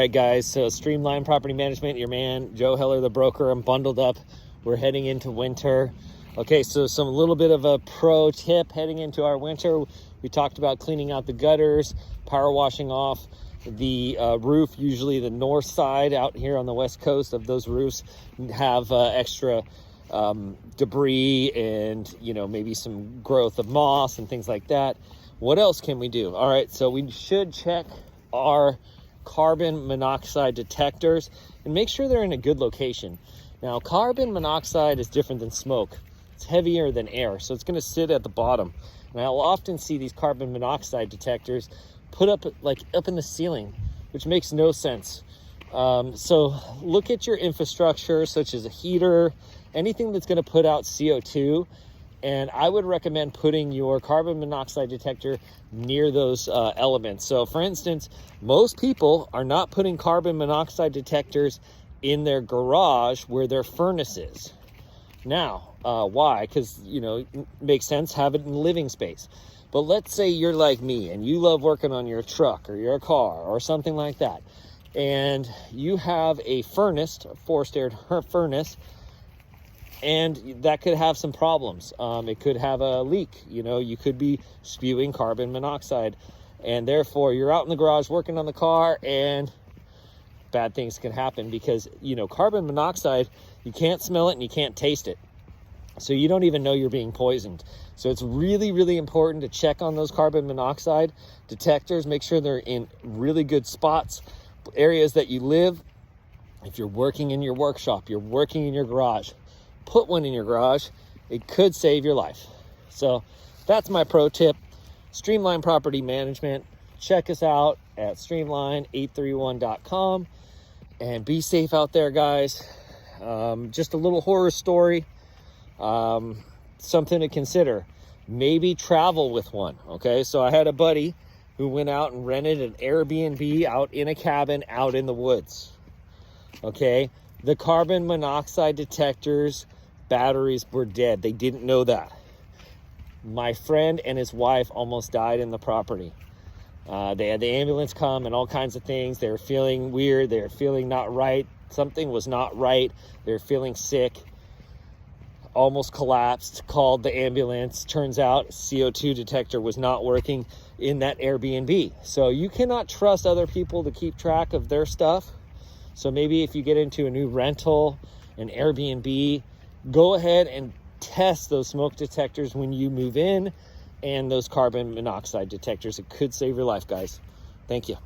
All right, guys, so Streamline Property Management, your man, Joe Heller, the broker. I'm bundled up. We're heading into winter. Okay, so some little bit of a pro tip heading into our winter. We talked about cleaning out the gutters, power washing off the roof. Usually the north side out here on the west coast of those roofs have extra debris and, you know, maybe some growth of moss and things like that. What else can we do? All right, so we should check our carbon monoxide detectors and make sure they're in a good location. Now, carbon monoxide is different than smoke. It's heavier than air, so it's going to sit at the bottom. And I'll often see these carbon monoxide detectors put up in the ceiling, which makes no sense. So look at your infrastructure, such as a heater, anything that's going to put out CO2. And I would recommend putting your carbon monoxide detector near those elements. So for instance, most people are not putting carbon monoxide detectors in their garage where their furnace is. Now, why? Because, you know, it makes sense, have it in living space. But let's say you're like me and you love working on your truck or your car or something like that. And you have a furnace, a forced air furnace, and that could have some problems. It could have a leak. You know, you could be spewing carbon monoxide, and therefore you're out in the garage working on the car and bad things can happen because, you know, carbon monoxide, you can't smell it and you can't taste it. So you don't even know you're being poisoned. So it's really, really important to check on those carbon monoxide detectors. Make sure they're in really good spots, areas that you live. If you're working in your workshop, you're working in your garage, put one in your garage. It could save your life. So that's my pro tip. Streamline Property Management. Check us out at streamline831.com and be safe out there, guys. Just a little horror story. Something to consider. Maybe travel with one. Okay, so I had a buddy who went out and rented an Airbnb out in a cabin out in the woods. Okay, the carbon monoxide detectors batteries were dead. They didn't know that. My friend and his wife almost died in the property. They had the ambulance come and all kinds of things. They were feeling weird. They were feeling not right. Something was not right. They were feeling sick. Almost collapsed. Called the ambulance. Turns out CO2 detector was not working in that Airbnb. So you cannot trust other people to keep track of their stuff. So maybe if you get into a new rental, an Airbnb, go ahead and test those smoke detectors when you move in and those carbon monoxide detectors. It could save your life, guys. Thank you.